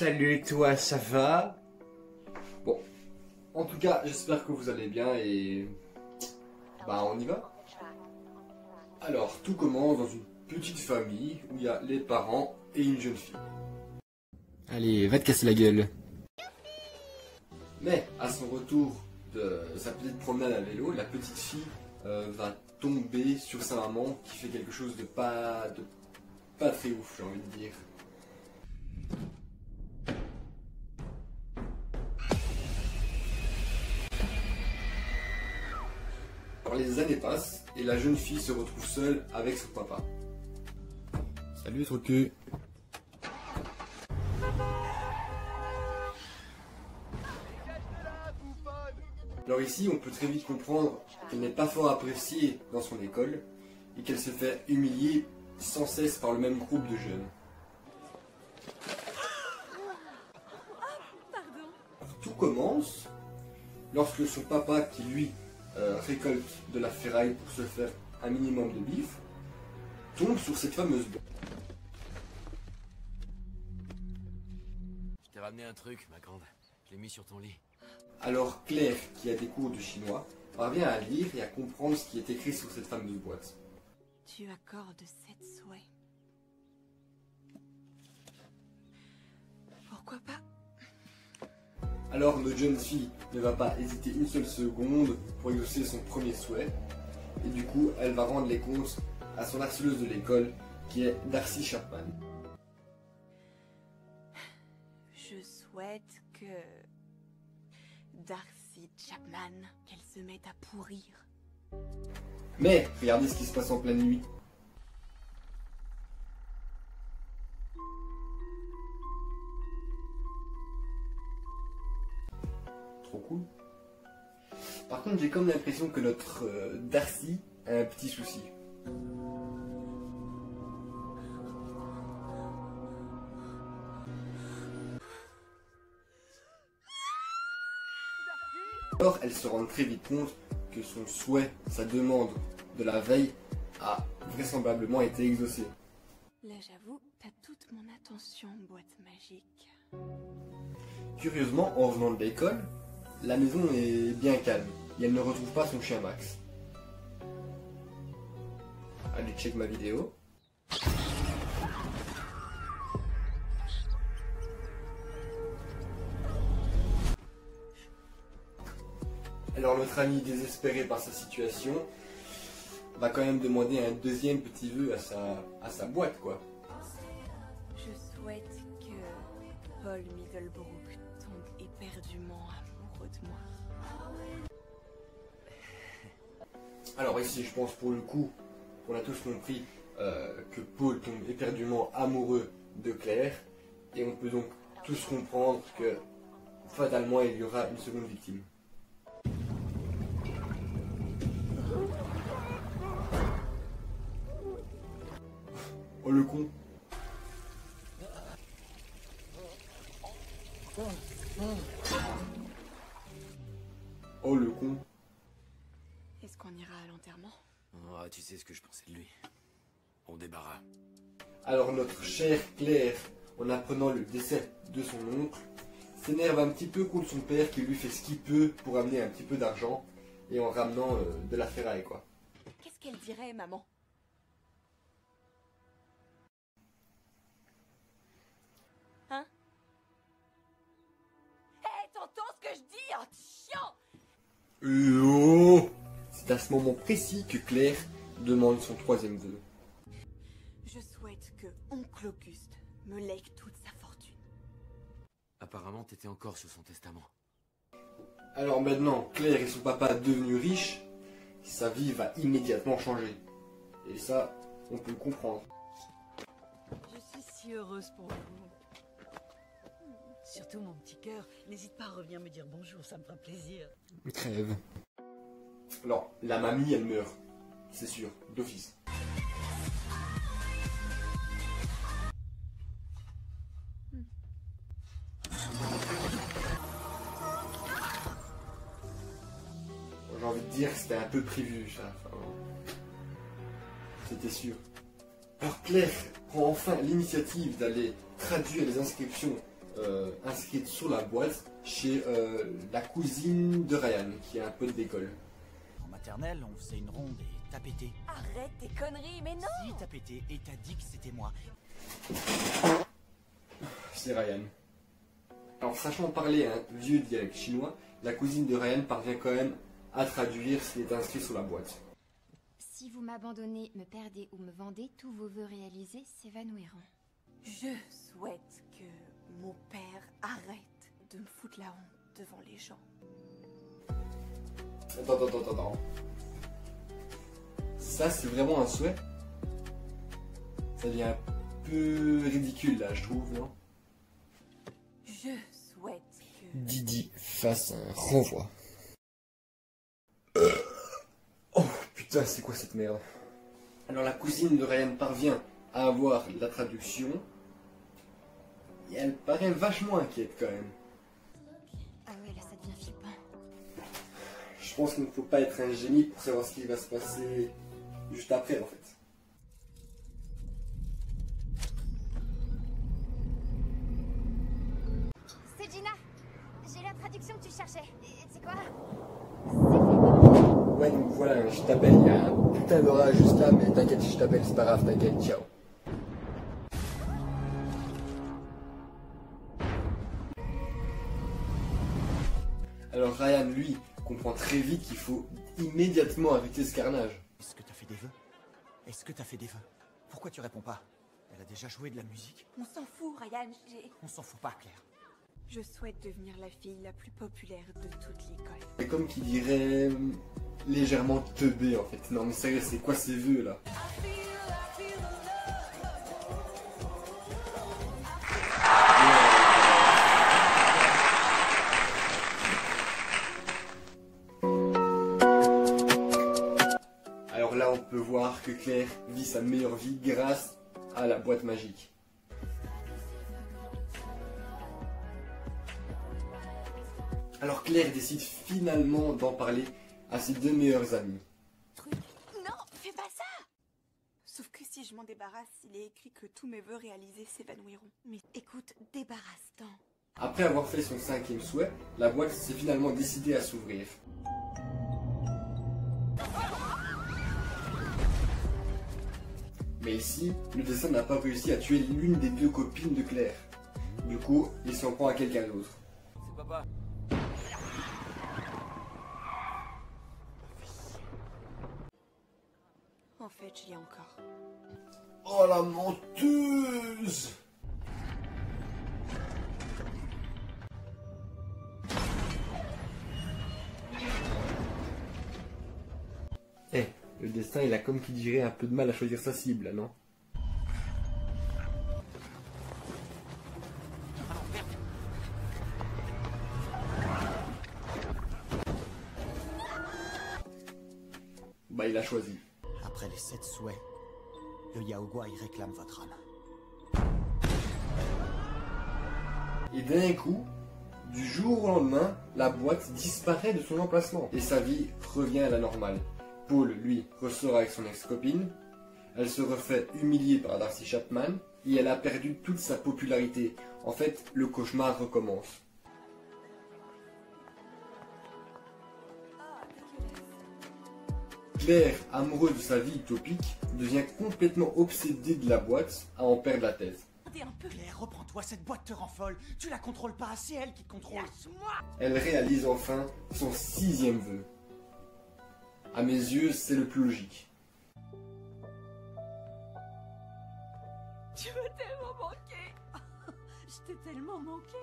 Salut toi, ça va? Bon, en tout cas, j'espère que vous allez bien et... Bah, on y va? Alors, tout commence dans une petite famille où il y a les parents et une jeune fille. Allez, va te casser la gueule. Mais, à son retour de sa petite promenade à vélo, la petite fille va tomber sur sa maman qui fait quelque chose de pas très ouf, j'ai envie de dire. Alors les années passent et la jeune fille se retrouve seule avec son papa. Salut trop cul. Alors ici on peut très vite comprendre qu'elle n'est pas fort appréciée dans son école et qu'elle se fait humilier sans cesse par le même groupe de jeunes. Tout commence lorsque son papa, qui lui récolte de la ferraille pour se faire un minimum de bif, tombe sur cette fameuse boîte. Je t'ai ramené un truc, ma grande. Je l'ai mis sur ton lit. Alors Claire, qui a des cours de chinois, parvient à lire et à comprendre ce qui est écrit sur cette fameuse boîte. Tu accordes 7 souhaits. Pourquoi pas? Alors notre jeune fille ne va pas hésiter une seule seconde pour exaucer son premier souhait. Et du coup, elle va rendre les comptes à son harceleuse de l'école, qui est Darcy Chapman. Je souhaite que Darcy Chapman, qu'elle se mette à pourrir. Mais regardez ce qui se passe en pleine nuit. Trop cool. Par contre, j'ai comme l'impression que notre Darcy a un petit souci. Alors, elle se rend très vite compte que son souhait, sa demande de la veille, a vraisemblablement été exaucée. Là, j'avoue, t'as toute mon attention, boîte magique. Curieusement, en revenant de l'école, la maison est bien calme et elle ne retrouve pas son chien Max. Allez, check ma vidéo. Alors notre ami, désespéré par sa situation, va quand même demander un deuxième petit vœu à sa boîte, quoi. Je souhaite que Paul Middlebrook tombe éperdument amoureux de moi. Alors ici, je pense pour le coup, on a tous compris que Paul tombe éperdument amoureux de Claire, et on peut donc tous comprendre que fatalement il y aura une seconde victime. Oh le con. Oh le con. Est-ce qu'on ira à l'enterrement? Oh, tu sais ce que je pensais de lui. On débarras. Alors notre chère Claire, en apprenant le décès de son oncle, s'énerve un petit peu contre son père qui lui fait ce qu'il peut pour amener un petit peu d'argent et en ramenant de la ferraille, quoi. Qu'est-ce qu'elle dirait, maman? Hein? Hé, t'entends ce que je dis, oh, chiant! Oh, c'est à ce moment précis que Claire demande son troisième vœu. Je souhaite que Oncle Auguste me lègue toute sa fortune. Apparemment, t'étais encore sur son testament. Alors maintenant, Claire et son papa devenus riches, sa vie va immédiatement changer. Et ça, on peut le comprendre. Je suis si heureuse pour vous. Surtout mon petit cœur. N'hésite pas à revenir me dire bonjour, ça me fera plaisir. Crève. Alors, la mamie, elle meurt. C'est sûr, d'office. J'ai envie de dire que c'était un peu prévu, ça. Enfin, c'était sûr. Alors Claire prend enfin l'initiative d'aller traduire les inscriptions inscrite sur la boîte chez la cousine de Ryan, qui a un pote d'école. En maternelle, on faisait une ronde et t'as pété. Arrête tes conneries, mais non! Si, t'as pété et t'as dit que c'était moi. C'est Ryan. Alors, sachant parler un vieux dialecte chinois, la cousine de Ryan parvient quand même à traduire ce qui est inscrit sur la boîte. Si vous m'abandonnez, me perdez ou me vendez, tous vos vœux réalisés s'évanouiront. Je souhaite que mon père arrête de me foutre la honte devant les gens. Attends. Ça, c'est vraiment un souhait? Ça devient un peu ridicule, là, je trouve, non? Je souhaite que... Didi fasse un renvoi. Oh putain, c'est quoi cette merde? Alors la cousine de Ryan parvient à avoir la traduction et elle paraît vachement inquiète quand même. Ah ouais, là ça devient flippant. Je pense qu'il ne faut pas être un génie pour savoir ce qui va se passer juste après en fait. C'est Gina. J'ai la traduction que tu cherchais. Et c'est quoi? Ouais, donc voilà, je t'appelle, il y a un putain d'orage juste là, mais t'inquiète, je t'appelle, c'est pas grave, t'inquiète, ciao. Alors Ryan, lui, comprend très vite qu'il faut immédiatement arrêter ce carnage. Est-ce que t'as fait des vœux? Est-ce que t'as fait des vœux? Pourquoi tu réponds pas? Elle a déjà joué de la musique? On s'en fout, Ryan, On s'en fout pas, Claire. Je souhaite devenir la fille la plus populaire de toute l'école. C'est comme qui dirait légèrement teubé en fait. Non mais sérieux, c'est quoi ces vœux là? Alors là on peut voir que Claire vit sa meilleure vie grâce à la boîte magique. Alors Claire décide finalement d'en parler à ses deux meilleurs amis. Non, fais pas ça! Sauf que si je m'en débarrasse, il est écrit que tous mes vœux réalisés s'évanouiront. Mais écoute, débarrasse-t'en. Après avoir fait son cinquième souhait, la boîte s'est finalement décidée à s'ouvrir. Mais ici, le destin n'a pas réussi à tuer l'une des deux copines de Claire. Du coup, il s'en prend à quelqu'un d'autre. C'est papa. En fait, j'y ai encore. Oh la menteuse! Eh, le destin il a comme qui dirait un peu de mal à choisir sa cible, là, non? Bah il a choisi. Après les 7 souhaits, le Yaoguai réclame votre âme. Et d'un coup, du jour au lendemain, la boîte disparaît de son emplacement et sa vie revient à la normale. Paul, lui, ressort avec son ex-copine, elle se refait humilier par Darcy Chapman et elle a perdu toute sa popularité. En fait, le cauchemar recommence. Claire, amoureuse de sa vie utopique, devient complètement obsédée de la boîte à en perdre la tête. Regardez un peu. Claire, reprends-toi, cette boîte te rend folle. Tu la contrôles pas, c'est elle qui te contrôle. Lâche-moi! Elle réalise enfin son 6e vœu. À mes yeux, c'est le plus logique. Tu m'as tellement manqué! Je t'ai tellement manqué.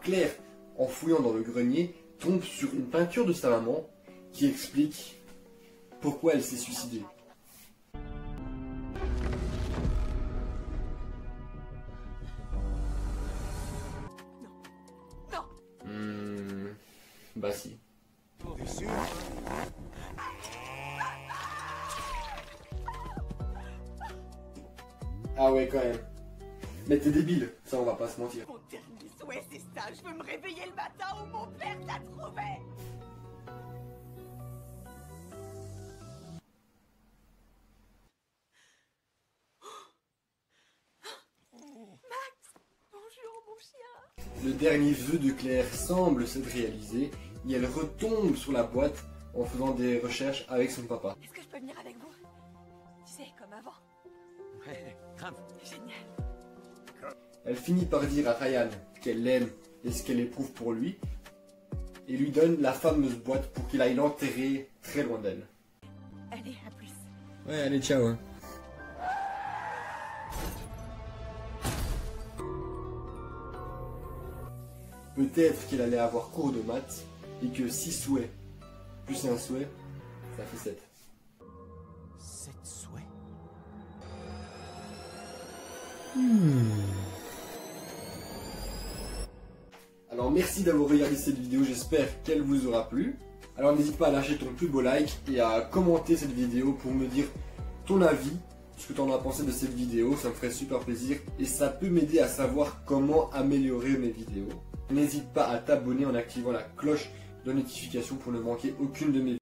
Claire, en fouillant dans le grenier, tombe sur une peinture de sa maman qui explique pourquoi elle s'est suicidée. Non! Bah si. T'es sûr? Ah ouais, quand même. Mais t'es débile, ça on va pas se mentir. Mon dernier souhait, c'est ça. Je veux me réveiller le matin où mon père t'a trouvé. Max, bonjour mon chien. le dernier vœu de Claire semble s'être réalisé et elle retombe sur la boîte en faisant des recherches avec son papa. Est-ce que je peux venir avec vous? Tu sais, comme avant. Ouais, grave. Génial. Elle finit par dire à Ryan qu'elle l'aime et ce qu'elle éprouve pour lui et lui donne la fameuse boîte pour qu'il aille l'enterrer très loin d'elle. Allez, à plus. Ouais, allez, ciao. Hein. Peut-être qu'il allait avoir cours de maths et que 6 souhaits plus un souhait, ça fait 7. 7 souhaits? Alors merci d'avoir regardé cette vidéo, j'espère qu'elle vous aura plu. Alors n'hésite pas à lâcher ton plus beau like et à commenter cette vidéo pour me dire ton avis, ce que tu en as pensé de cette vidéo, ça me ferait super plaisir et ça peut m'aider à savoir comment améliorer mes vidéos. N'hésite pas à t'abonner en activant la cloche de notification pour ne manquer aucune de mes vidéos.